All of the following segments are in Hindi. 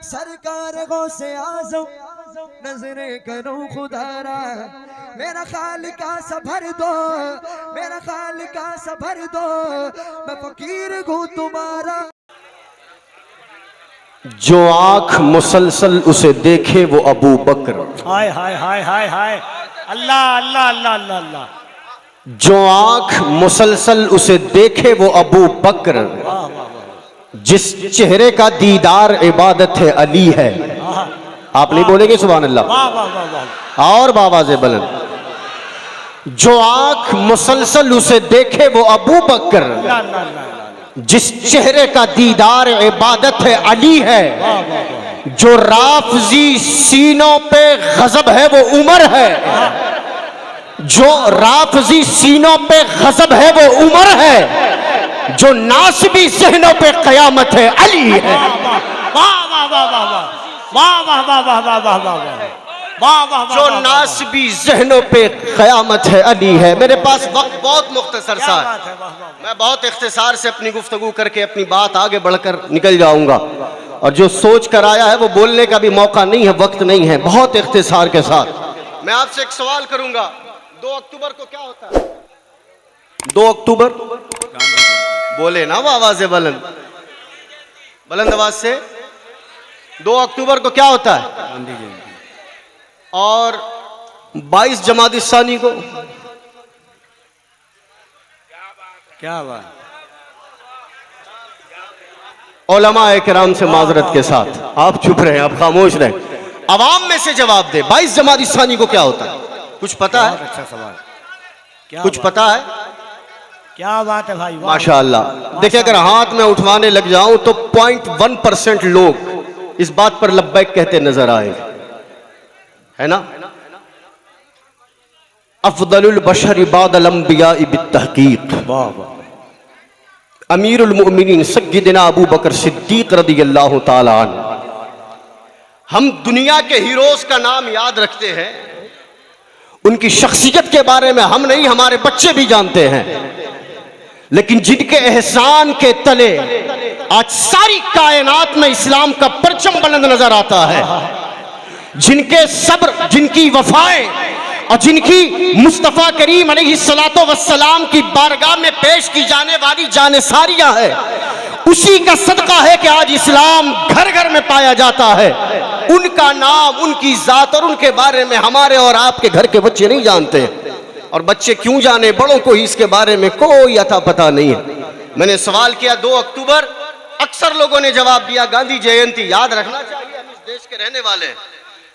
सरकार गौसे आज़म नजरे करूं खुदारा, मेरा खालिका सा भर दो, मेरा खालिका सा भर दो, मैं फकीर हूँ तुम्हारा। जो आंख मुसलसल उसे देखे वो अबू बकर। हाय हाय हाय हाय हाय, अल्लाह अल्लाह अल्लाह अल्लाह अल्लाह। जो आंख मुसलसल उसे देखे वो अबू बकर, जिस चेहरे का दीदार इबादत है अली है। आप नहीं बोलेंगे सुभान अल्लाह? वाह वाह वाह वाह। और बाबा से बुलंद। जो आंख मुसलसल उसे देखे वो अबू बकर, जिस चेहरे का दीदार इबादत है अली है। जो राफजी सीनों पे गजब है वो उमर है, जो राफजी सीनों पे गजब है वो उमर है, जो नासबी ज़हनों पे क़यामत है अली है। वाह वाह वाह वाह वाह वाह वाह वाह वाह वाह वाह वाह। जो नासबी ज़हनों पे क़यामत है अली है। मेरे पास वक्त बहुत मुख्तसर सा है, मैं बहुत इख्तिसार से अपनी गुफ्तगू करके अपनी बात आगे बढ़कर निकल जाऊंगा, और जो सोच कर आया है वो बोलने का भी मौका नहीं है, वक्त नहीं है। बहुत इख्तिसार के साथ मैं आपसे एक सवाल करूंगा, 2 अक्टूबर को क्या होता है? 2 अक्टूबर बोले ना वो आवाज़ बुलंद, बुलंद आवाज से। 2 अक्टूबर को क्या होता है? गांधी जयंती। और 22 जमात सानी को क्या बात। उलमाए किराम से माजरत के साथ आप चुप रहे, आप खामोश रहे, अवाम में से जवाब दे। 22 जमात सानी को क्या होता है? कुछ पता है? अच्छा सवाल। क्या कुछ पता है? क्या बात है भाई, माशाअल्लाह। देखिए, अगर हाथ में उठवाने लग जाऊं तो 0.1% लोग इस बात पर लब्बैक कहते नजर आए, है ना? अफदलुल बशर बादल अंबिया बित्तहकीक अमीरुल मुमिनीन सय्यदना अबू बकर सिद्दीक रज़ियल्लाहु ताला अन्हु। हम दुनिया के हीरोज का नाम याद रखते हैं, उनकी शख्सियत के बारे में हम नहीं, हमारे बच्चे भी जानते हैं, लेकिन जिनके एहसान के तले आज सारी कायनात में इस्लाम का परचम बुलंद नजर आता है, जिनके सब्र, जिनकी वफाएं और जिनकी मुस्तफ़ा करीम अलैहिस्सलातो वस्सलाम की बारगाह में पेश की जाने वाली जानिसारियां है, उसी का सदका है कि आज इस्लाम घर घर में पाया जाता है। उनका नाम, उनकी जात और उनके बारे में हमारे और आपके घर के बच्चे नहीं जानते, और बच्चे क्यों जाने, बड़ों को ही इसके बारे में कोई अता पता नहीं है। मैंने सवाल किया 2 अक्टूबर, अक्सर लोगों ने जवाब दिया गांधी जयंती। याद रखना चाहिए, हम इस देश के रहने वाले हैं,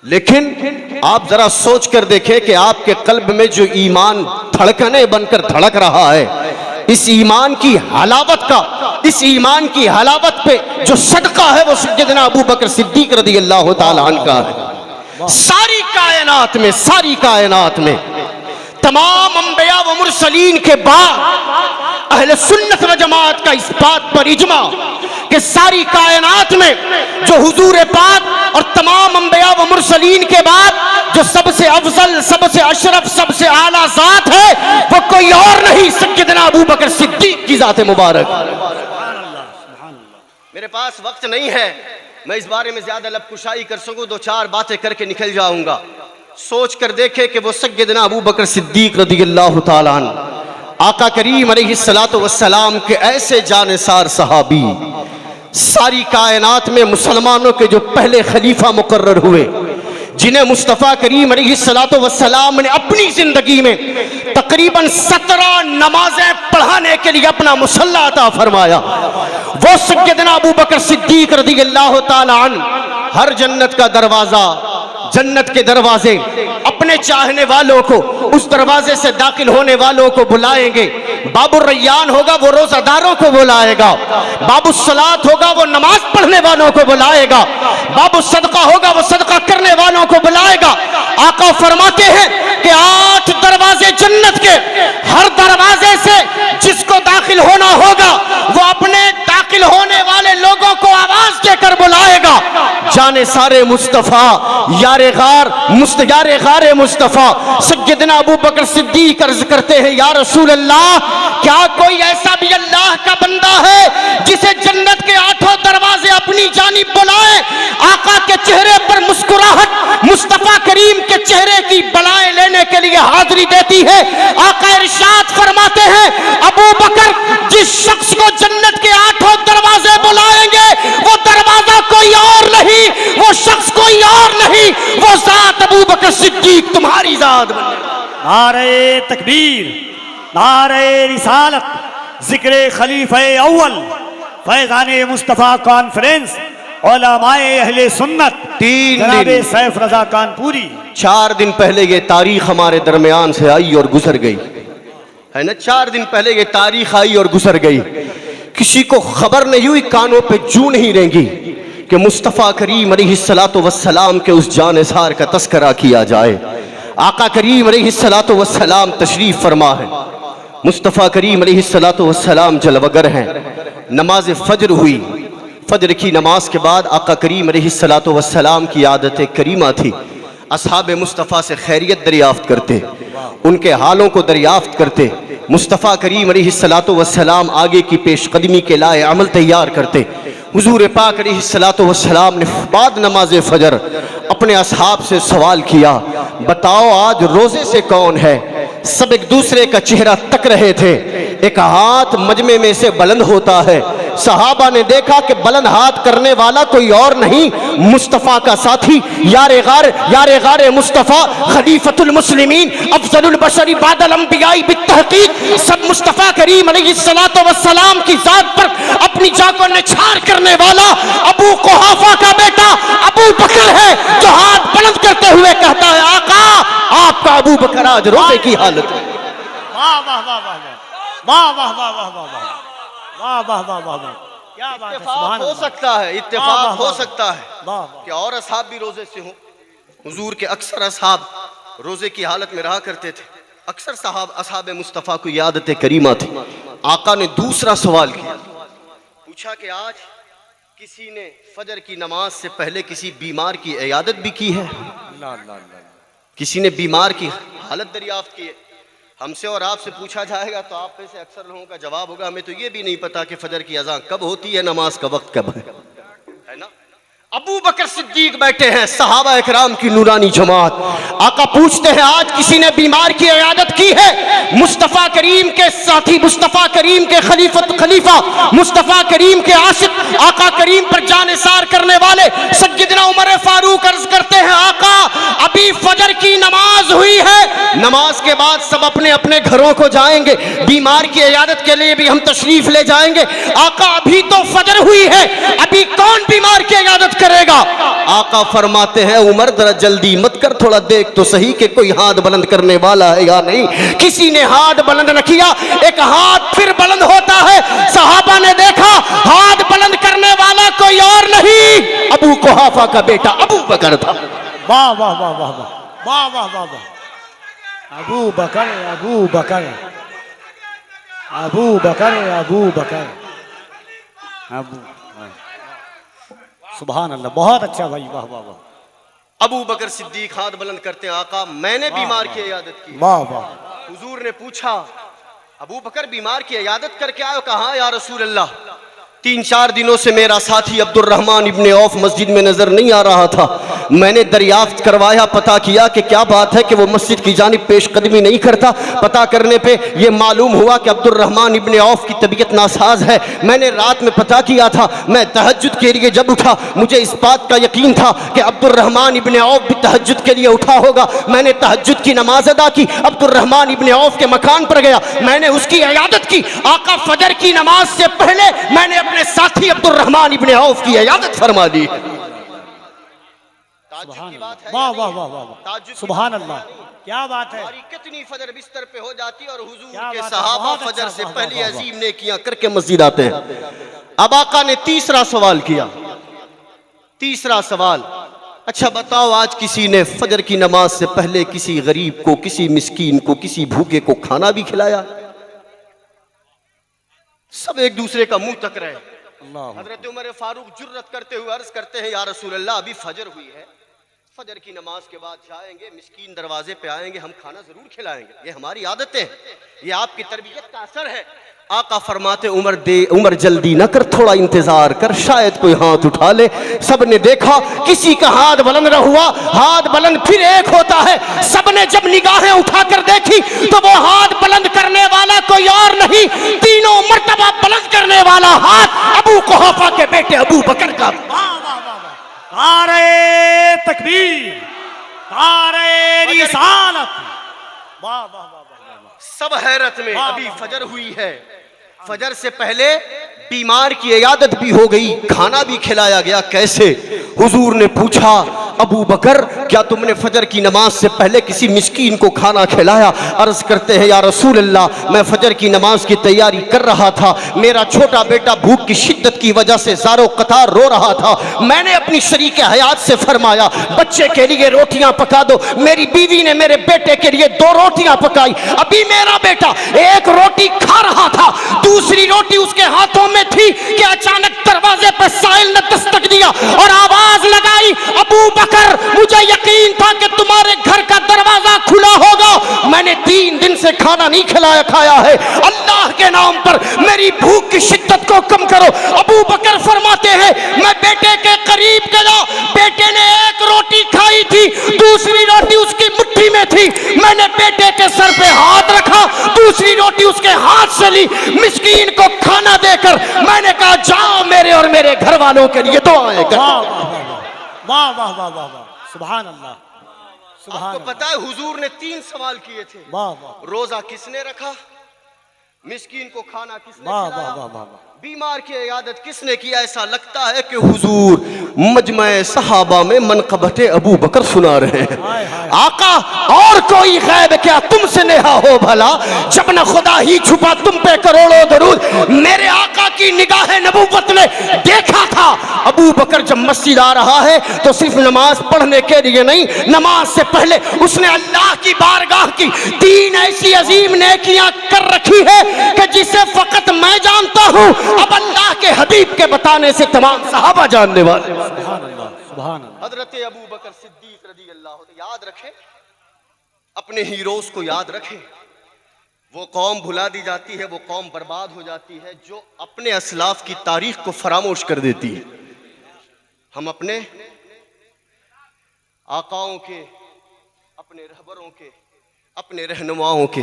लेकिन आप जरा सोच कर देखें कि आपके कल्ब में जो ईमान धड़कने बनकर धड़क रहा है, इस ईमान की हलावत का, इस ईमान की हलावत पे जो सदका है वो सय्यदना अबू बकर सिद्दीक रज़ियल्लाहु ताला अन्हु का है। सारी कायनात में, सारी कायनात में तमाम अंबिया व मुरसलीन के बाद अहले सुन्नत व जमात का इस बात पर इजमा कि सारी कायनात में जो हुजूर पाक और तमाम अंबिया व मुरसलीन के बाद जो सबसे अफजल, सबसे अशरफ, सबसे आला जात है वो कोई और नहीं, सय्यदना अबू बकर सिद्दीक की जात मुबारक। मेरे पास वक्त नहीं है, मैं इस बारे में ज्यादा लबकुशाई कर सकूं, 2-4 बातें करके निकल जाऊंगा। सोच कर देखे कि वो सय्यदना अबू बकर सिद्दीक रज़ियल्लाहु ताला अन्हु आका करीम अलैहिस्सलातु वस्सलाम के ऐसे जानिसार सहाबी, सारी कायनात में मुसलमानों के जो पहले खलीफा मुकर्रर हुए, जिन्हें मुस्तफ़ा करीम अलैहिस्सलातु वस्सलाम ने अपनी जिंदगी में तकरीबन 17 नमाजें पढ़ाने के लिए अपना मुसल्ला अता फरमाया, वो सय्यदना अबू बकर सिद्दीक रज़ियल्लाहु ताला अन्हु हर जन्नत का दरवाजा, जन्नत के दरवाजे अपने चाहने वालों को उस दरवाजे से दाखिल होने वालों को बुलाएंगे। बाबुर रैयान होगा वो रोजादारों को बुलाएगा, बाबू सलात होगा वो नमाज पढ़ने वालों को बुलाएगा, बाबू सदका होगा वो सदका करने वालों को बुलाएगा। आका फरमाते हैं कि 8 दरवाजे जन्नत के, हर दरवाजे से जिसको दाखिल होना होगा वो अपने दाखिल होने वाले लोगों को आवाज देकर बुलाएगा। जाने सारे मुस्तफा यारे गारे मुस्तफा सय्यदना अबू बकर सिद्दीक अर्ज करते हैं, या रसूल अल्लाह, क्या कोई ऐसा भी अल्लाह का बंदा है जिसे जन्नत के 8 दरवाजे अपनी जानिब बुलाए? आका की बलाएं लेने के लिए हाजिरी देती है। आका इरशाद फरमाते हैं अबू बकर जिस शख्स को जन्नत के 8 दरवाजे बुलाएंगे वो दरवाजा कोई और नहीं, वो शख्स कोई और नहीं, वो जात अबू बकर सिद्दीक तुम्हारी जात। नारे तकबीर, नारे रिसालत, जिक्र खलीफे अव्वल, फैज़ाने मुस्तफ़ा कॉन्फ्रेंस, उलमाए अहले सुन्नत, जनाबे सैफ रजा कानपुरी। 4 दिन पहले ये तारीख हमारे दरमियान से आई और गुजर गई है ना। 4 दिन पहले ये तारीख आई और गुजर गई। किसी को खबर नहीं हुई, कानों पे जू नहीं रहेंगी कि मुस्तफ़ा करीम अलैहिस्सलातु वस्सलाम के उस जानिसार का तस्करा किया जाए। आका करीम अलैहिस्सलातु वस्सलाम तशरीफ फरमा है। मुस्तफ़ा करीम अलैहिस्सलातु वस्सलाम जलवगर हैं। नमाज फजर हुई। फजर की नमाज के बाद आका करीम अलैहिस्सलातु वस्सलाम की आदत करीमा थी, असहाब मुस्तफ़ा से खैरियत दरियाफ्त करते, उनके हालों को दरियाफ्त करते। मुस्तफ़ा करीम अलैहिस्सलातु वस्सलाम आगे की पेशकदमी के लाए अमल तैयार करते। हुजूर पाक अलैहिस्सलातु वस्सलाम ने बाद नमाज फजर अपने असहाब से सवाल किया, बताओ आज रोजे से कौन है? सब एक दूसरे का चेहरा तक रहे थे। एक हाथ मजमे में से बुलंद होता है। सहाबा ने देखा कि बुलंद हाथ करने वाला कोई और नहीं, मुस्तफ़ा का साथी यारे गारे मुस्तफ़ा खलीफतुल मुस्लिमीन अफजलुल बशरी बादल अंबियाई बित्तहकीक सब मुस्तफ़ा करीम अलैहिस्सलातु वस्सलाम की जात पर अपनी जान को निछार करने वाला अबू कुहाफा का बेटा अबू बकर है, जो हाथ बुलंद करते हुए कहता है आका आपका अबू बकर आज रोजे की हालत है। वाह वाह वाह वाह वाह वाह वाह वाह वाह वाह वाह वाह वाह वाह, क्या बात है। इत्तेफाक हो सकता है, इत्तेफाक हो सकता है कि और असहाब भी रोजे से हों। हुजूर के अक्सर असहाब रोजे की हालत में रहा करते थे। अक्सर साहब असहाब मुस्तफ़ा को आदत करीमा थी। आका ने दूसरा सवाल किया, पूछा कि आज किसी ने फजर की नमाज से पहले किसी बीमार की इयादत भी की है? किसी ने बीमार की हालत दरियाफ्त की है? हमसे और आपसे पूछा जाएगा तो आप में से अक्सर लोगों का जवाब होगा हमें तो ये भी नहीं पता कि फजर की अज़ान कब होती है, नमाज का वक्त कब है ना। अबू बकर सिद्दीक बैठे हैं, सहाबा इकराम की नूरानी जमात। आका पूछते हैं आज किसी ने बीमार की इयादत की है? मुस्तफ़ा करीम के साथी, मुस्तफ़ा करीम के खलीफा, मुस्तफ़ा करीम के आशिक, आका करीम पर जानिसार करने वाले सय्यदना उमर फारूक अर्ज करते हैं आका अभी फजर की नमाज हुई है, नमाज के बाद सब अपने अपने घरों को जाएंगे, बीमार की इयादत के लिए भी हम तशरीफ ले जाएंगे। आका अभी तो फजर हुई है, अभी कौन बीमार की इयादत करेगा? आका फरमाते हैं उमर जरा जल्दी मत कर, थोड़ा देख तो सही कि कोई हाथ बुलंद करने वाला है या नहीं। किसी ने हाथ बुलंद न किया, एक हाथ फिर बुलंद होता है। सहाबा ने देखा हाथ बुलंद करने वाला कोई और नहीं, अबू कुहाफा का बेटा अबू बकर था। वाह वाह वाह वाह वाह वाह वाह वाह, अबू बकर अबू बकर अबू बकर अबू बकर अबू, सुभान अल्लाह, बहुत अच्छा भाई, वाह वाह वाह। अबू बकर सिद्दीक हाथ बुलंद करते हैं आका मैंने बीमार की इयादत की। वाह वाह। हुजूर ने पूछा अबू बकर बीमार की इयादत करके आयो? कहा या रसूल अल्लाह 3-4 दिनों से मेरा साथी अब्दुर्रहमान इब्ने औफ मस्जिद में नजर नहीं आ रहा था। मैंने दरियाफ्त करवाया, पता किया कि क्या बात है कि वो मस्जिद की जानिब पेशकदमी नहीं करता। पता करने पे ये मालूम हुआ कि अब्दुर्रहमान इब्ने औफ की तबीयत नासाज है। मैंने रात में पता किया था, मैं तहज्जुद के लिए जब उठा मुझे इस बात का यकीन था कि अब्दुर्रहमान इब्ने औफ भी तहज्जुद के लिए उठा होगा। मैंने तहज्जुद की नमाज अदा की, अब्दुर्रहमान इब्ने औफ के मकान पर गया, मैंने उसकी इयादत की। आका फजर की नमाज से पहले मैंने अपने साथी अब्दुर्रहमान इब्ने औफ की इयादत फरमा दी। वाह वाह वाह वाह, सुभान अल्लाह, क्या बात है। कितनी फजर बिस्तर पे हो जाती और हुजूर के बात है, सहाबा बहुत फजर अच्छा, से वाह, पहले वाह, वाह। अजीम नेकियां करके मस्जिद आते हैं। अब आका ने तीसरा सवाल किया। तीसरा सवाल, अच्छा बताओ आज किसी ने फजर की नमाज से पहले किसी गरीब को, किसी मिस्कीन को, किसी भूखे को खाना भी खिलाया? सब एक दूसरे का मुंह तक रहे। हजरत उमर फारूक जुर्रत करते हुए अर्ज करते हैं या रसूल अल्लाह अभी फजर हुई है, फजर की नमाज के बाद जाएंगे, मिस्कीन दरवाजे पे आएंगे, हम खाना जरूर खिलाएंगे, ये हमारी आदत है, ये आपकी तरबियत का असर है। आका फरमाते उमर जल्दी न कर, थोड़ा इंतजार कर, शायद कोई हाथ उठा ले। सबने देखा किसी का हाथ बुलंद न हुआ, हाथ बुलंद फिर एक होता है। सबने जब निगाहें उठाकर देखी तो वो हाथ बुलंद करने वाला कोई और नहीं, तीनों मर्तबा बुलंद करने वाला हाथ अबू कुहाफा के बेटे अबू बकर का। नारे तकबीर, नारे रिसालत। वाह वाह वाह वाह। सब हैरत में। अभी फजर हुई है, फजर से पहले बीमार की इयादत भी हो गई, खाना भी खिलाया गया। कैसे? हुजूर ने पूछा, अबू बकर क्या तुमने फजर की नमाज से पहले किसी मिस्कीन को खाना खिलाया? अर्ज करते हैं, या रसूल अल्लाह, मैं फजर की नमाज की तैयारी कर रहा था, मेरा छोटा बेटा भूख की शिद्दत की वजह से ज़ारो कतार रो रहा था। मैंने अपनी शरीक हयात से फरमाया, बच्चे के लिए रोटियां पका दो। मेरी बीवी ने मेरे बेटे के लिए 2 रोटियां पकाई। अभी मेरा बेटा एक रोटी खा रहा था, दूसरी रोटी उसके हाथों में थी कि अचानक दरवाजे पर साहिल ने दस्तक दिया और आवाज लगाई, अबू बकर, मुझे यकीन था कि तुम्हारे घर का दरवाजा खुला होगा। मैंने 3 दिन से खाना नहीं खिलाया खाया है, अल्लाह के नाम पर मेरी भूख की शिद्दत को कम करो। अबू बकर फरमाते हैं, मैं बेटे के करीब गया, बेटे ने एक रोटी खाई थी, दूसरी रोटी उसकी मुट्ठी में थी। मैंने बेटे के सर पे हाथ रखा, दूसरी रोटी उसके हाथ से ली, मिस्कीन को खाना देकर मैंने कहा, जाओ मेरे और मेरे घर वालों के लिए दुआएं करो। वाह वाह वाह वाह वाह, सुभान अल्लाह, सुभान। आपको पता है हुजूर ने 3 सवाल किए थे। वाह वाह। रोजा किसने रखा, मिस्कीन को खाना किसने वाह खिलाया, वाह वाह वाह, बीमार की इयादत किसने किया? ऐसा लगता है कि हुजूर मजमे सहाबा में मनक़बत अबू बकर सुना रहे हैं। आका, और कोई गैब क्या तुमसे नेहा हो भला, जब न खुदा ही छुपा तुम पे करोड़ों दरूद। मेरे आका की निगाह नबूवत ने देखा था, अबू बकर जब मस्जिद आ रहा है तो सिर्फ नमाज पढ़ने के लिए नहीं, नमाज से पहले उसने अल्लाह की बारगाह की 3 ऐसी अजीम नेकियां कर रखी है कि जिसे फकत मैं जानता हूं, अब अल्लाह के हबीब के बताने से तमाम सहाबा जानने वाले। सुभान अल्लाह, सुभान अल्लाह। हजरत अबू बकर सिद्दीक रज़ी अल्लाह, याद रखें, अपने हीरोज को याद रखें। वो कौम भुला दी जाती है, वो कौम बर्बाद हो जाती है जो अपने असलाफ की तारीख को फरामोश कर देती है। हम अपने आकाओं के, अपने रहबरों के, अपने रहनुमाओं के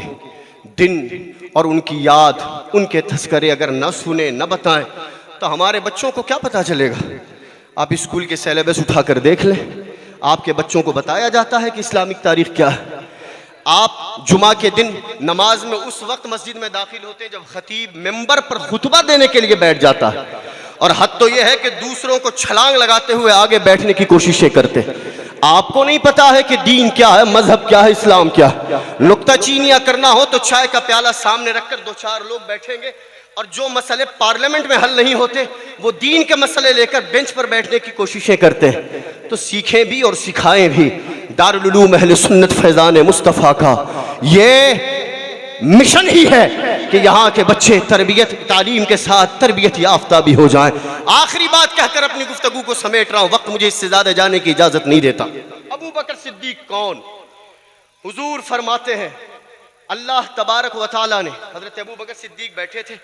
दिन और उनकी याद, उनके तस्करे अगर न सुने न बताएं तो हमारे बच्चों को क्या पता चलेगा? आप स्कूल के सिलेबस उठाकर देख लें, आपके बच्चों को बताया जाता है कि इस्लामिक तारीख क्या है। आप जुमा के दिन नमाज में उस वक्त मस्जिद में दाखिल होते हैं जब खतीब मिंबर पर खुतबा देने के लिए बैठ जाता है, और हद तो यह है कि दूसरों को छलांग लगाते हुए आगे बैठने की कोशिशें करते हैं। आपको नहीं पता है कि दीन क्या है, मजहब क्या है, इस्लाम क्या है। नुक्ताचीनियां करना हो तो चाय का प्याला सामने रखकर 2-4 लोग बैठेंगे, और जो मसले पार्लियामेंट में हल नहीं होते वो दीन के मसले लेकर बेंच पर बैठने की कोशिशें करते हैं। तो सीखें भी और सिखाएं भी। दारुल उलूम अहले सुन्नत फैजान मुस्तफ़ा का ये मिशन ही है कि यहाँ के बच्चे तरबियत तालीम के साथ तरबियत याफ्ता भी हो जाएं। आखिरी बात कहकर अपनी गुफ्तगू को समेट रहा हूँ, वक्त मुझे इससे ज्यादा जाने की इजाजत नहीं देता। अबू बकर सिद्दीक कौन? हुजूर फरमाते हैं, अल्लाह तबारक व तआला ने, हजरत अबू बकर सिद्दीक बैठे थे,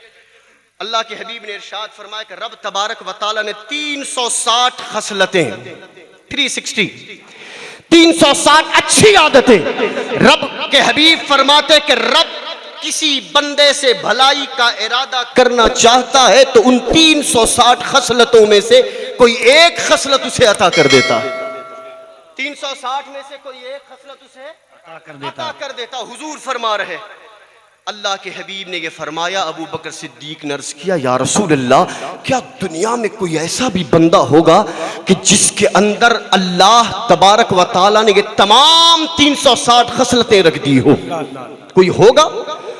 अल्लाह के हबीब ने इरशाद फरमाया कि रब तबारक व तआला ने 360 खसलतें, 360 अच्छी आदतें, रब के हबीब फरमाते कि रब किसी बंदे से भलाई का इरादा करना चाहता है तो उन 360 खसलतों में से कोई एक खसलत उसे अता कर देता है। 360 में से कोई एक खसलत उसे अता कर देता। हुजूर फरमा रहे, अल्लाह के हबीब ने ये फरमाया, अबू बकर सिद्दीक ने अर्ज किया, या रसूल अल्लाह, क्या दुनिया में कोई ऐसा भी बंदा होगा कि जिसके अंदर अल्लाह तबारक व तआला ने ये तमाम 360 खसलतें रख दी हो? कोई होगा?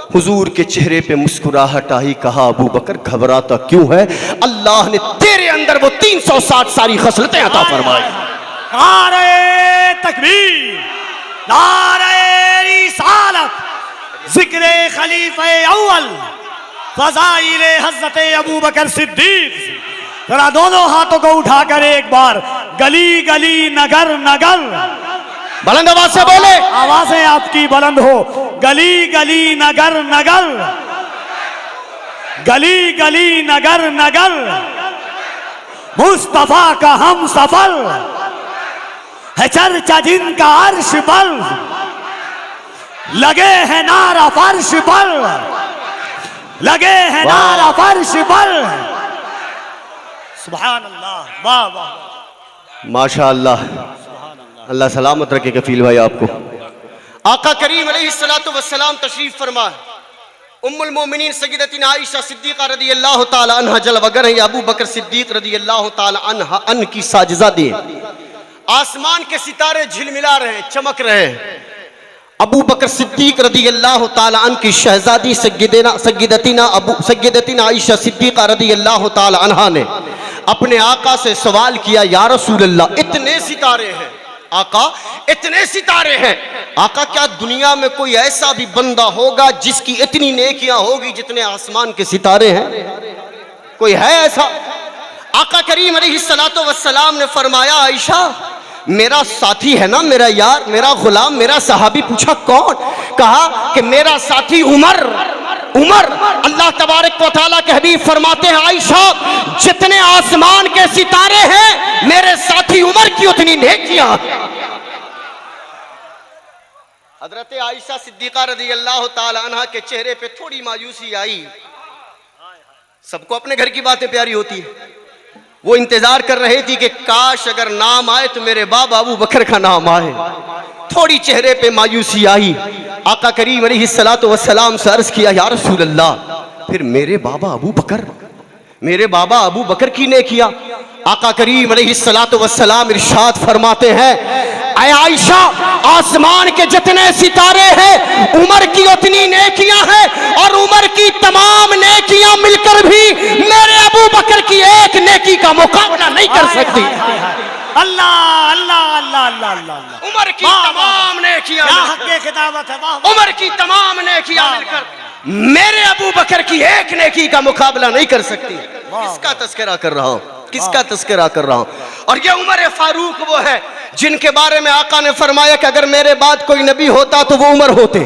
हुजूर के चेहरे पे मुस्कुराहट आई, कहा, अबू बकर घबराता क्यों है, अल्लाह ने तेरे अंदर वो 360 सारी खसलतें अता फरमाई। नारे तकबीर, नारे रिसालत, जिक्र खलीफे अव्वल, फज़ाइल हज़रत अबू बकर सिद्दीक। जरा दोनों हाथों को उठाकर एक बार गली गली नगर नगर, बुलंद आवाज से बोले, आवाजें आपकी बुलंद हो, गली गली नगर नगर, गली गली नगर नगर मुस्तफा का हम सफर है, चर्चा जिनका अर्श पर, लगे हैं नारा फर्श पर, लगे हैं नारा फर्श पर। सुभान अल्लाह, वाह वाह, माशा अल्लाह। अल्लाह सलामत रखे कफील भाई आपको। आका करीम अलैहिस्सलातु वस्सलाम तशरीफ फरमा, उम्मुल मोमिनीन सय्यदतीना आयशा सिद्दीक़ा रज़ियल्लाहु ताला अन्हा जलवगर हैं, अबू बकर सिद्दीक़ रज़ियल्लाहु ताला अन्हा अन की साजिज़ादी हैं। आसमान के सितारे झिलमिला रहे हैं, चमक रहे हैं। अबू बकर सिद्दीक़ रज़ियल्लाहु ताला अन की शहज़ादी सय्यदतीना आयशा सिद्दीक़ा रज़ियल्लाहु ताला अन्हा ने अपने आका से सवाल किया, या रसूल अल्लाह, इतने सितारे हैं आका, इतने सितारे हैं आका, क्या दुनिया में कोई ऐसा भी बंदा होगा जिसकी इतनी नेकियां होगी जितने आसमान के सितारे हैं? कोई है ऐसा? आका करीम अलैहिस्सलातु वस्सलाम ने फरमाया, आयशा मेरा साथी है ना, मेरा यार, मेरा गुलाम, मेरा सहाबी। पूछा कौन? कहा कि मेरा साथी उमर। उमर। अल्लाह तबारक व तआला के हबीब फरमाते हैं, आयशा जितने आसमान के सितारे हैं मेरे साथी उमर की उतनी नेकियां। हजरत आयशा सिद्दीक़ा रज़ियल्लाहु ताला अन्हा के चेहरे पे थोड़ी मायूसी आई। सबको अपने घर की बातें प्यारी होती है। वो इंतजार कर रही थी कि काश अगर नाम आए तो मेरे बाबा अबू बकर का नाम आए। थोड़ी चेहरे पे मायूसी आई। आका करीम अलैहिस्सलातु वस्सलाम से अर्ज किया, या रसूल अल्लाह, फिर मेरे बाबा अबू बकर, मेरे बाबा अबू बकर की नेकियां। आका करीम अलैहिस्सलातु वस्सलाम इरशाद फरमाते हैं, ऐ आयशा आसमान के जितने सितारे हैं उमर की उतनी नेकियां हैं, और उमर की तमाम नेकियां मिलकर भी मेरे अबू बकर की एक नेकी का मुकाबला नहीं कर सकती। अल्लाह अल्लाह अल्लाह अल्लाह अल्लाह। उमर की तमाम नेकियां, उमर की तमाम नेकियां मिलकर मेरे अबू बकर की एक नेकी का मुकाबला नहीं कर सकती। किसका तस्करा कर रहा हूं? किसका तस्करा कर रहा हूं? और ये उमर फारूक वो है जिनके बारे में आका ने फरमाया कि अगर मेरे बाद कोई नबी होता तो वो उमर होते।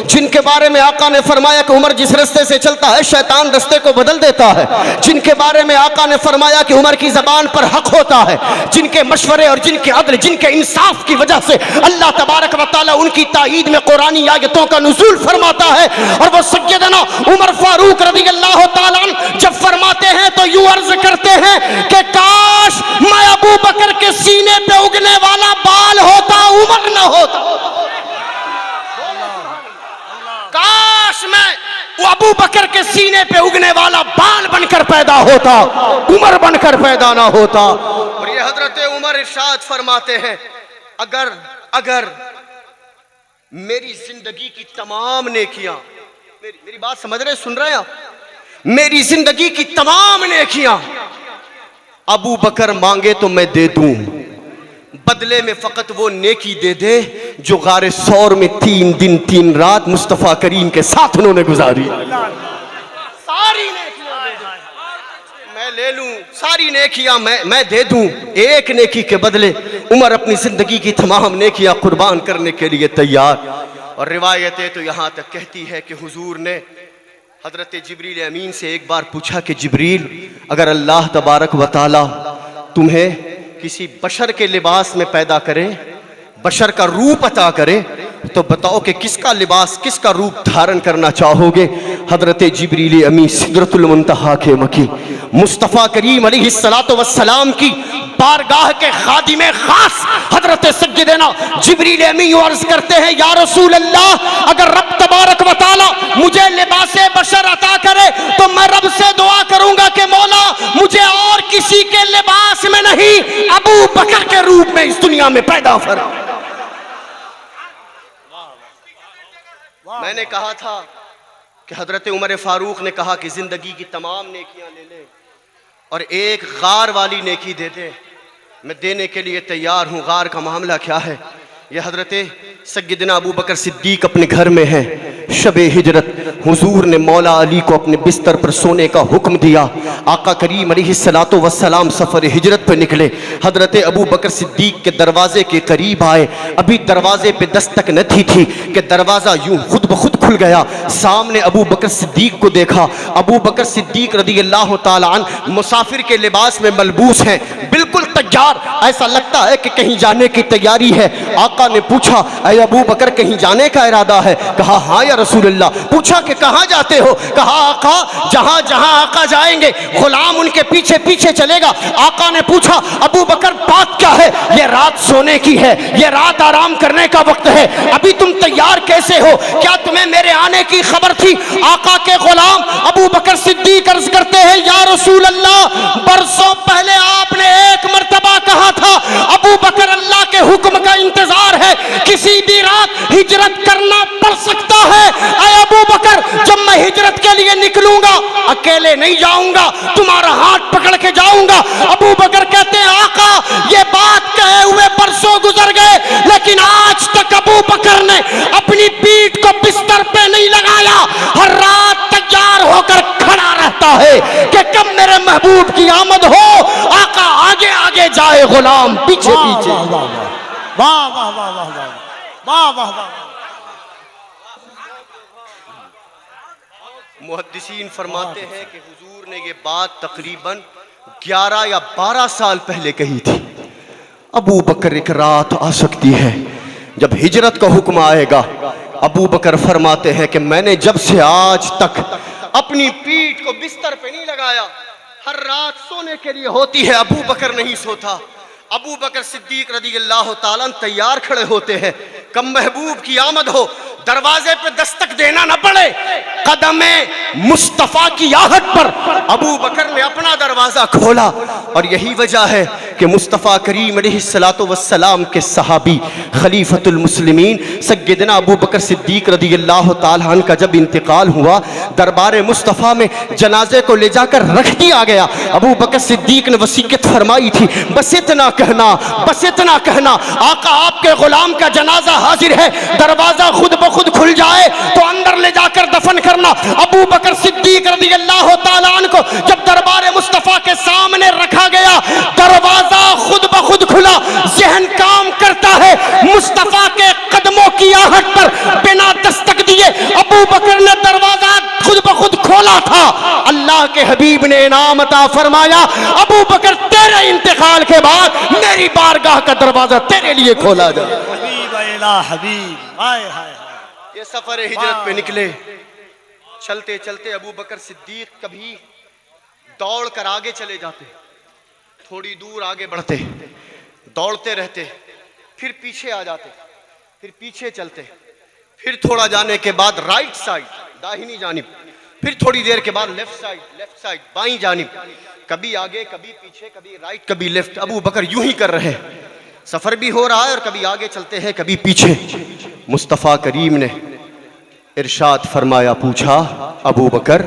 जिनके बारे में आका ने फरमाया कि उमर जिस रास्ते से चलता है शैतान रास्ते को बदल देता है। जिनके बारे में आका ने फरमाया कि उमर की जबान पर हक होता है। जिनके मशवरे और जिनके अदल, जिनके इंसाफ की वजह से अल्लाह तबारक व तआला उनकी ताईद में कुरानी आयतों का नुज़ूल फरमाता है। और वो सय्यदना उमर फारूक रज़ियल्लाहु ताला अन्हु जब फरमाते हैं तो यूं अर्ज करते हैं कि काश मैं अबू बकर के सीने पे उगने वाला बाल होता, उमर न होता। काश मैं वो अबू बकर के सीने पे उगने वाला बाल बनकर पैदा होता, उमर बनकर पैदा ना होता। और ये हजरत उमर इरशाद फरमाते हैं, अगर अगर मेरी जिंदगी की तमाम नेकियां, मेरी बात समझ रहे, सुन रहे हैं आप? मेरी जिंदगी की तमाम नेकियां अबू बकर मांगे तो मैं दे दूं, बदले में फकत वो नेकी दे दे जो गारे सौर में 3 दिन 3 रात मुस्तफा करीम के साथ उन्होंने गुजारी। सारी नेकियां मैं ले लूं, सारी नेकियां मैं दे दूं, एक नेकी के बदले उमर अपनी जिंदगी की तमाम नेकियां कुर्बान करने के लिए तैयार। और रिवायतें तो यहां तक कहती है कि हुजूर ने हजरत जिब्रील अमीन से एक बार पूछा कि जिब्रील, अगर अल्लाह तबारक व तआला तुम्हें किसी बशर के लिबास में पैदा करे, बशर का रूप अता करे, तो बताओ कि किसका लिबास, किसका रूप धारण करना चाहोगे? हजरत जिब्रील अमीन सिदरतुल मुंतहा के मकी मुस्तफ़ा करीम अलैहिस्सलातु वस्सलाम की बारगाह के खादिमे खास हजरत सय्यदना जिब्रील अमीन अर्ज करते हैं, या रसूल अल्लाह, अगर रब तबारक व तआला मुझे लिबासे बशर अता करे तो मैं रब से दुआ करूंगा कि मौला मुझे और किसी के लिबास में नहीं, अबू बकर के रूप में इस दुनिया में पैदा फरमा। मैंने कहा था कि हजरत उमर फारूक ने कहा कि जिंदगी की तमाम नेकियां ले ले और एक गार वाली नेकी दे दे, मैं देने के लिए तैयार हूं। गार का मामला क्या है? यह हजरत सय्यदना अबू बकर सिद्दीक अपने घर में है, शबे हिजरत हुजूर ने मौला अली को अपने बिस्तर पर सोने का हुक्म दिया। आका करीम अलैहिस्सलातु वस्सलाम सफ़र हिजरत पर निकले। हजरत अबू बकर सिद्दीक के दरवाजे के करीब आए। अभी दरवाजे पे दस्तक न थी कि दरवाज़ा यूं खुद ब खुद खुल गया। सामने अबू बकर सिद्दीक को देखा। अबू बकर सिद्दीक रज़ियल्लाहु ताला अन्हु मुसाफिर के लिबास में मलबूस हैं, बिल्कुल तैयार, ऐसा लगता है कि कहीं जाने की तैयारी है। आका ने पूछा, ऐ अबू बकर कहीं जाने का इरादा है? कहा हाँ या रसूलल्लाह। पूछा कि कहाँ जाते हो? कहा आका जहाँ जहाँ आका जाएंगे गुलाम उनके पीछे पीछे चलेगा। आका ने पूछा, अबू बकर बात क्या है? ये रात सोने की है, ये रात आराम करने का वक्त है, अभी तुम तैयार कैसे हो? क्या तुम्हें मेरे आने की खबर थी? आका के गुलाम अबू बकर सिद्दीक अर्ज करते हैं, या रसूल अल्लाह, बरसों पहले आपने एक मर्तबा कहा था अबू बकर अल्लाह के हुक्म का इंतजार है, किसी भी रात हिजरत करना पड़ सकता है। ऐ अबू बकर, जब मैं हिजरत के लिए निकलूंगा अकेले नहीं जाऊंगा, तुम्हारा हाथ पकड़ के जाऊंगा। अबू बकर कहते हैं, आका ये बात कहे हुए बरसों गुजर गए, लेकिन आज तक अबू बकर ने अपनी पीठ को बिस्तर पे नहीं लगाया। हर रात तैयार होकर खड़ा रहता है कि कब मेरे महबूब की आमद हो। आका आगे आगे जाए, गुलाम पीछे पीछे। वाह वाह वाह वाह वाह वाह वाह वाह। मुहद्दिसीन फरमाते हैं कि हुजूर ने ये बात तकरीबन 11 या 12 साल पहले कही थी। अबू बकर एक रात आ सकती है जब हिजरत का हुक्म आएगा। अबू बकर फरमाते हैं कि मैंने जब से आज तक अपनी पीठ को बिस्तर पे नहीं लगाया, हर रात सोने के लिए होती है, अबू बकर नहीं सोता। अबू बकर सिद्दीक रज़ियल्लाहु ताला अन्हु तैयार खड़े होते हैं, कब महबूब की आमद हो, दरवाजे पे दस्तक देना न पड़े, कदमे मुस्तफा की आहट पर अबू बकर ने अपना दरवाजा खोला। और यही वजह है कि मुस्तफा करीम अलैहिस्सलातु वस्सलाम के सहाबी खलीफतुल मुस्लिमीन सय्यदना अबू बकर सिद्दीक रज़ियल्लाहु ताला अन्हु का जब इंतकाल हुआ, दरबार मुस्तफा में जनाजे को ले जाकर रख दिया गया। अबू बकर सिद्दीक ने वसीयत फरमाई थी, बस इतना कहना, बस इतना कहना, आका आपके गुलाम का जनाजा हाजिर है, दरवाजा खुद ब खुद खुल जाए तो अंदर ले जाकर दफन करना। अबू बकर सिद्दीक रज़ियल्लाहु ताला अन्हु को जब दरबार मुस्तफा के सामने रखा गया, दरवाजा खुद ब खुद खुला, ज़हन काम करता है। मुस्तफा के कदमों की आहट पर बिना दस्तक दिए अबू बकर ने दरवाजा खुद ब खुद खोला था। अल्लाह के हबीब ने इनाम अता फरमाया, अबू बकर तेरे इंतकाल के बाद मेरी बारगाह का दरवाजा तेरे लिए खोला जाए। हबीब हाय हाय। ये सफर हिजरत पे निकले, चलते चलते अबू बकर सिद्दीक कभी दौड़ कर आगे चले जाते, थोड़ी दूर आगे बढ़ते, दौड़ते रहते, फिर पीछे आ जाते, फिर पीछे चलते, फिर थोड़ा जाने के बाद राइट साइड दाहिनी जानिब, फिर थोड़ी देर के बाद लेफ्ट साइड बाईं जानिब, कभी आगे कभी पीछे, कभी राइट कभी लेफ्ट। अबू बकर यूं ही कर रहे, सफर भी हो रहा है और कभी आगे चलते हैं कभी पीछे। मुस्तफ़ा करीम ने इरशाद फरमाया, पूछा अबू बकर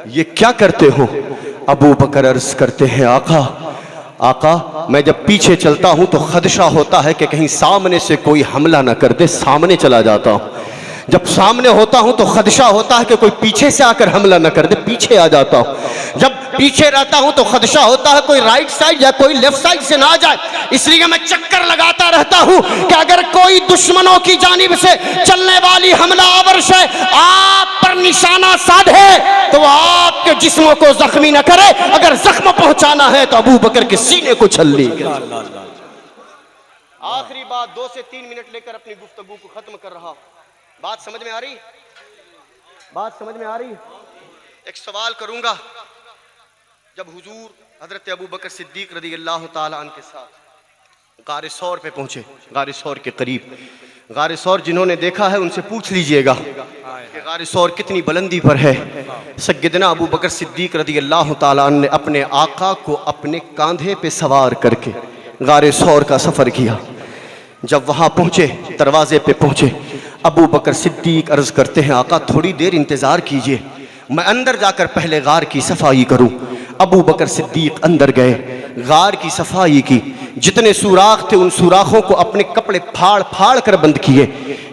ये क्या करते हो? अबू बकर अर्ज करते हैं, आका मैं जब पीछे चलता हूं तो खदशा होता है कि कहीं सामने से कोई हमला ना कर दे, सामने चला जाता हूं। जब सामने होता हूं तो खदशा होता है कि कोई पीछे से आकर हमला न कर दे, पीछे आ जाता हूं। जब पीछे रहता हूं तो खदशा होता है कोई राइट साइड या कोई लेफ्ट साइड से ना आ जाए, इसलिए मैं चक्कर लगाता रहता हूं कि अगर कोई दुश्मनों की जानिब से चलने वाली हमला आवर शय आप पर निशाना साधे तो आपके जिस्मों को जख्मी न करे, अगर जख्म पहुंचाना है तो अबू बकर के सीने को छल्ली। आखिरी बात 2 से 3 मिनट लेकर अपनी गुफ्तगू को खत्म कर रहा। बात समझ में आ रही? बात समझ में आ रही? एक सवाल करूंगा, जब हुजूर हजरत अबू बकर सिद्दीक रज़ियल्लाहु ताला अन्हु के साथ गारे सौर पे पहुंचे, गारे सौर के करीब, गारे सौर जिन्होंने देखा है उनसे पूछ लीजिएगा कि गारे सौर कितनी बुलंदी पर है। सय्यदना अबू बकर सिद्दीक रज़ियल्लाहु ताला अन्हु ने अपने आका को अपने कांधे पे सवार करके गारे सौर का सफर किया। जब वहां पहुंचे, दरवाजे पे पहुंचे, अबू बकर सिद्दीक अर्ज करते हैं, आका थोड़ी देर इंतजार कीजिए, मैं अंदर जाकर पहले गार की सफाई करूं। अबू बकर सिद्दीक अंदर गए, गार की सफाई की, जितने सुराख थे उन सुराखों को अपने कपड़े फाड़ फाड़ कर बंद किए।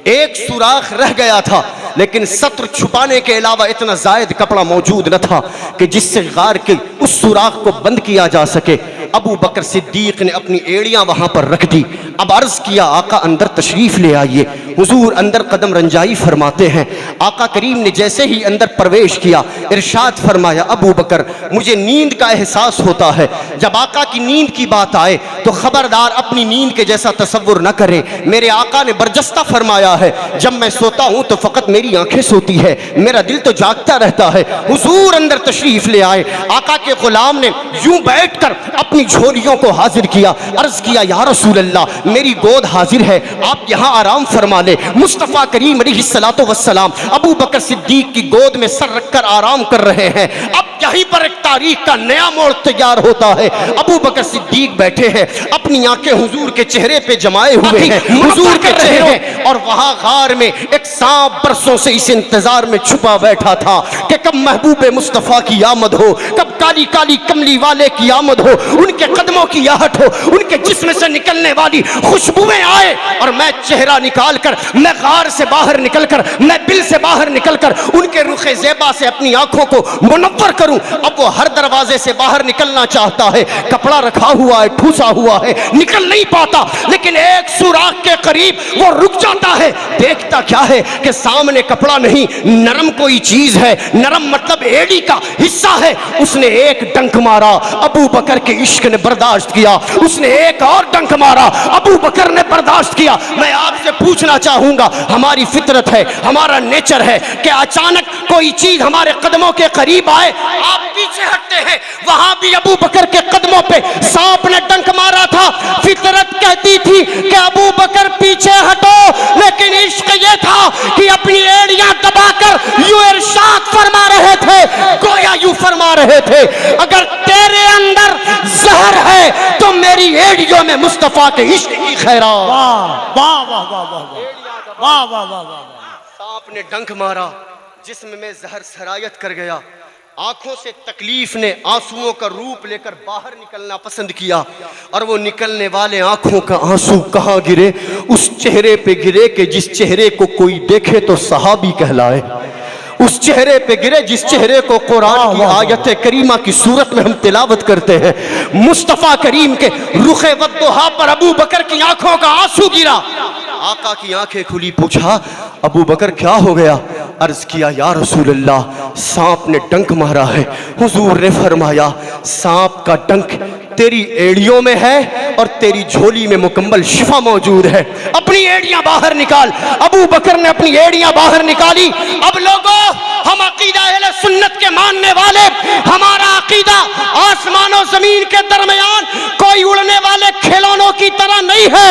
एक सुराख रह गया था, लेकिन सत्र छुपाने के अलावा इतना जायद कपड़ा मौजूद न था कि जिससे गार के उस सुराख को बंद किया जा सके। अबू बकर सिद्दीक ने अपनी एड़ियां वहां पर रख दी। अब अर्ज किया, आका अंदर तशरीफ ले आइए। हुजूर अंदर कदम रंजाई फरमाते हैं। आका करीम ने जैसे ही अंदर प्रवेश किया, इरशाद फरमाया, अबू बकर मुझे नींद का एहसास होता है। जब आका की नींद की बात आए तो खबरदार अपनी नींद के जैसा तसव्वुर न करे। मेरे आका ने बरजस्ता फरमाया है, जब मैं सोता हूं तो फकत मेरी आंखें सोती है, मेरा दिल तो जागता रहता है। हुजूर अंदर तशरीफ ले आए। आका के गुलाम ने यूं बैठकर अपनी झोलियों को हाजिर किया। अर्ज किया, या रसूल अल्लाह मेरी गोद हाजिर है, आप यहाँ आराम फरमा ले। मुस्तफ़ा करीम अलैहिस्सलातु वस्सलाम अबू बकर सिद्दीक की गोद में सर रखकर आराम कर रहे हैं। अब यहीं पर एक तारीख का नया मोड़ तैयार होता है। अबू बकर सिद्दीक बैठे हैं, अपनी आंखें हुजूर के चेहरे पे जमाए हुए हैं, हुजूर के चेहरे, और वहां गार में एक सांप बरसों से इस इंतजार में छुपा बैठा था कि कब महबूब मुस्तफ़ा की आमद हो, कब काली काली कमली वाले की आमद हो, उनके कदमों की आहट हो, उनके जिस्म से निकलने वाली खुशबुएं आए और मैं चेहरा निकाल कर, मैं गार से बाहर निकलकर, मैं बिल से बाहर निकलकर उनके रुखे ज़ेबा से अपनी आंखों को मुनव्वर करूं। अब वो हर दरवाजे से बाहर निकलना चाहता है, कपड़ा रखा हुआ है, ठूसा हुआ है, निकल नहीं पाता, लेकिन एक सुराख के करीब वो रुक जाता है। देखता क्या है कि सामने कपड़ा नहीं, नरम कोई चीज है, नरम मतलब एड़ी का हिस्सा है। उसने एक डंक मारा, अबू बकर के इश्क ने बर्दाश्त किया। उसने एक और डंक मारा, अबू बकर ने बर्दाश्त किया। मैं आपसे पूछना चाहूंगा, हमारी फितरत है, हमारा नेचर है कि अचानक कोई चीज हमारे कदमों के करीब आए, आप पीछे हटते हैं। वहां भी अबू बकर के कदमों पे सांप ने डंक मारा था। फितरत कहती थी कि अबू बकर पीछे हटो, लेकिन इश्क ये था कि अपनी एड़ियां दबाकर यूं इरशाद फरमा रहे थे, गोया यूं फरमा रहे थे, अगर तेरे अंदर जहर है तो मेरी एड़ियों में मुस्तफा के इश्क की खैरात। वाह वाह वाह वाह वाह वाह वाह वाह वाह। सांप ने डंक मारा, जिस्म में जहर सरायत कर गया। आंखों से तकलीफ ने आंसुओं का रूप लेकर बाहर निकलना पसंद किया, और वो निकलने वाले आंखों का आंसू कहां गिरे? उस चेहरे पे गिरे कि जिस चेहरे को कोई देखे तो सहाबी कहलाए। उस चेहरे पे गिरे जिस चेहरे को कुरान की आयत करीमा की सूरत में हम तिलावत करते हैं। मुस्तफ़ा करीम के रुखे वद्दुहा पर अबू बकर की आंखों का आंसू गिरा। आका की आंखें खुली, पूछा, अबू बकर क्या हो गया? अर्ज किया, या रसूल अल्लाह सांप ने डंक मारा है। हुजूर ने फरमाया, सांप का डंक तेरी एड़ियों में है और तेरी झोली में मुकम्मल शिफा मौजूद है। अपनी एड़ियां बाहर निकाल। अबू बकर ने अपनी एड़ियां बाहर निकाली। अब लोगों, हम अकीदा अहले सुन्नत के मानने वाले, हमारा अकीदा आसमानों जमीन के दरमियान कोई उड़ने वाले खिलौनों की तरह नहीं है,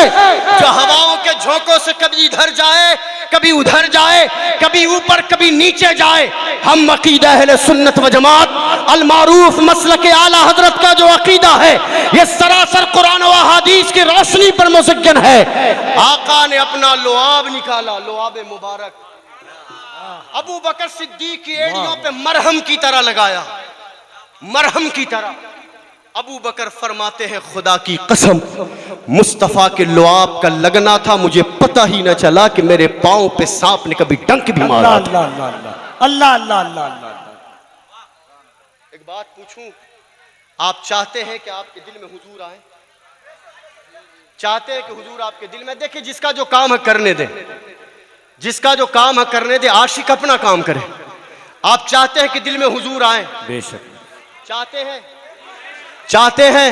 जो हवाओं के झोंकों से कभी इधर जाए, कभी उधर जाए, कभी ऊपर कभी नीचे जाए। हम अकीदा अहले सुन्नत व जमात अल मारूफ मसलक आला हजरत का जो अकीदा है, ये सरासर कुरान व हदीस की रोशनी पर मुसज्जन है। आका ने अपना लुआब निकाला, लुआब मुबारक, अबू बकर सिद्दीक की एड़ियों पे मरहम की तरह लगाया, मरहम की तरह। अबू बकर फरमाते हैं, खुदा की कसम मुस्तफ़ा के लुआब का लगना था, मुझे पता ही न चला कि मेरे पांव पे सांप ने कभी डंक भी मारा। अल्लाह अल्लाह अल्लाह अल्लाह अल्लाह अल्लाह। एक बात पूछूं, आप चाहते हैं कि आपके दिल में हुजूर आए? चाहते हैं कि हुजूर आपके दिल में? देखिए, जिसका जो काम है करने दे, जिसका जो काम है करने दे, आशिक अपना काम करे। आप चाहते हैं कि दिल में हुजूर आए? बेशक चाहते हैं, चाहते हैं।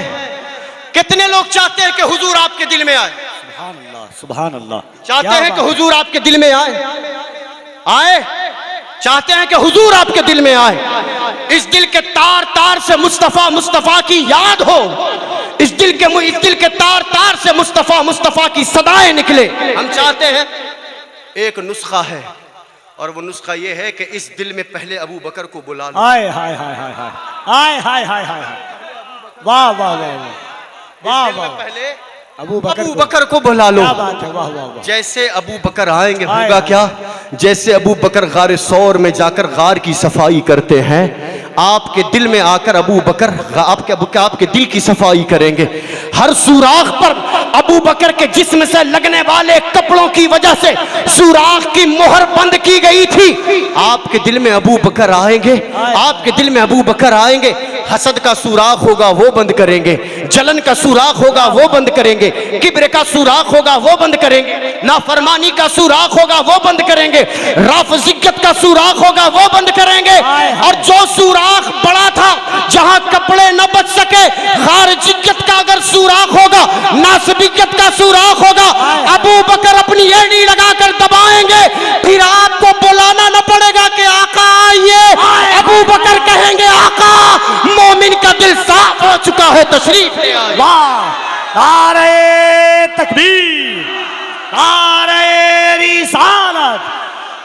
कितने लोग चाहते हैं कि हुजूर आपके दिल में आए? सुभान अल्लाह सुभान अल्लाह। चाहते हैं कि हुजूर आपके दिल में आए? आए? चाहते हैं कि हुजूर आपके दिल में आए? इस दिल के तार तार से मुस्तफ़ा मुस्तफ़ा की याद हो, इस दिल के तार तार से मुस्तफ़ा मुस्तफ़ा की सदाएं निकले। हम चाहते हैं। एक नुस्खा है, और वो नुस्खा ये है कि इस दिल में पहले अबू बकर को बुला लो। हाय हाय हाय हाय हाय हाय हाय हाय हाय। वाह वाह वाह वाह वाह। पहले अबू बकर को बुला लो। क्या बात है, वाह वाह वाह। जैसे अबू बकर आएंगे होगा क्या? जैसे अबू बकर गार सौर में जाकर गार की सफाई करते हैं, आपके दिल में आकर अबू बकर आपके दिल की सफाई करेंगे। हर सुराख पर अबू बकर के जिस्म से लगने वाले कपड़ों की वजह से सुराख की मोहर बंद की गई थी। आपके दिल में अबू बकर आएंगे, आपके दिल में अबू बकर आएंगे। हसद का सुराख होगा वो बंद करेंगे, जलन का सुराख होगा वो बंद करेंगे, किब्र का सुराख होगा वो बंद करेंगे, नाफरमानी का सुराख होगा वो बंद करेंगे, राफजियत का सुराख होगा वो बंद करेंगे। और जो सुराख बड़ा था जहां कपड़े न बच सके, खारिजियत का अगर सुराख होगा, नासबियत का सुराख होगा, अबू बकर अपनी एड़ी लगाकर दबाएंगे, फिर आपको बुलाना न पड़ेगा कि आका आइए। अबू बकर कहेंगे आका मोमिन का दिल साफ हो चुका है, तशरीफ ले आए। वाह, नारे तकबीर, नारे रिसालत,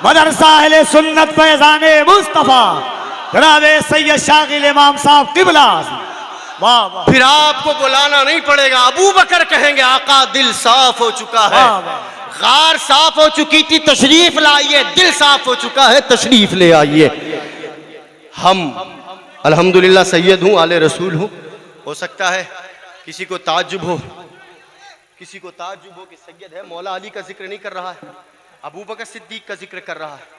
मदरसा अहले सुन्नत फैज़ाने मुस्तफा जनाब सैयद शागिल इमाम साहब किबला। वाह वाह, फिर आपको बुलाना नहीं पड़ेगा, अबू बकर कहेंगे आका दिल साफ हो चुका है, गार साफ हो चुकी थी, तशरीफ लाइए, दिल साफ हो चुका है, तशरीफ ले आइए। हम अल्हम्दुलिल्लाह सैयद हूँ, आले रसूल हूँ। हो सकता है किसी को ताज्जुब हो, किसी को ताज्जुब हो कि सैयद है, मौला अली का जिक्र नहीं कर रहा है, अबू बकर सिद्दीक का जिक्र कर रहा है।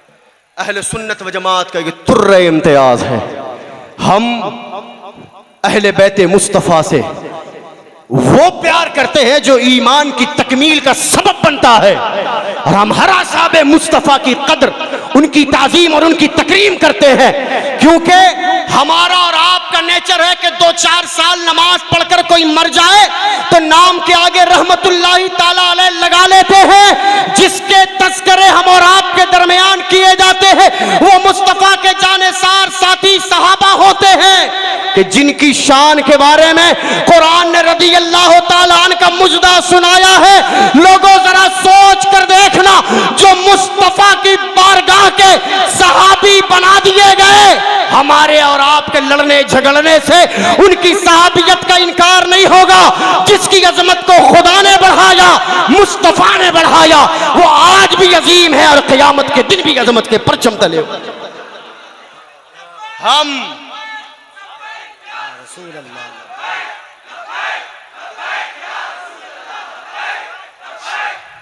अहले सुन्नत व जमात का ये तुर्रे इम्तियाज है। हम अहले बैते मुस्तफ़ा से वो प्यार करते हैं जो ईमान की तकमील का सबब बनता है, और हम हर असहाबे मुस्तफ़ा की कद्र, उनकी ताजीम और उनकी तकरीम करते हैं, क्योंकि हमारा और आपका नेचर है कि 2-4 साल नमाज पढ़कर कोई मर जाए तो नाम के आगे रहमतुल्लाहि ताला अलैह लगा लेते हैं। जिसके तस्करे हम और आपके दरमियान किए जाते हैं वो मुस्तफ़ा के जानेसार साथी सहाबा होते हैं कि जिनकी शान के बारे में कुरान ने रदी अल्लाह ताला अन्हु का मुजदा सुनाया है। लोगों जरा सोच कर देखना, जो मुस्तफ़ा की बारगाह के सहाबी बना दिए गए, हमारे और आपके लड़ने झगड़ने से उनकी सहाबियत का इनकार नहीं होगा। जिसकी अजमत को खुदा ने बढ़ाया, मुस्तफ़ा ने बढ़ाया, वो आज भी अजीम है और क़यामत के दिन भी अजमत के परचम तले। हम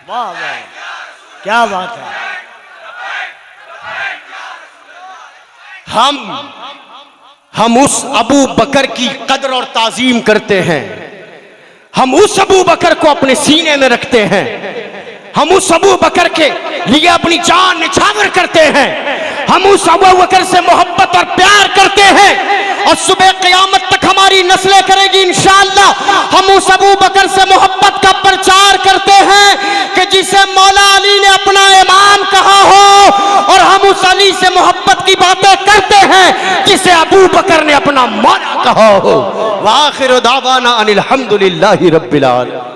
वाह वाह, क्या बात है। हम उस अबू बकर की कदर और ताजीम करते हैं, हम उस अबू बकर को अपने सीने में रखते हैं, हम उस अबू बकर के लिए अपनी जान निछावर करते हैं, हम उस अबू बकर से मोहब्बत और प्यार करते हैं, और सुबह क़यामत तक हमारी नस्लें करेगी इंशाअल्लाह। हम उस अबू बकर से मोहब्बत का प्रचार करते हैं कि जिसे मौला अली ने अपना इमाम कहा हो, और हम उस अली से मोहब्बत की बातें करते हैं जिसे अबू बकर ने अपना मौला कहा हो। वाखिर दावाना अनिल हम्दुलिल्लाहि रब्बिल आलमीन।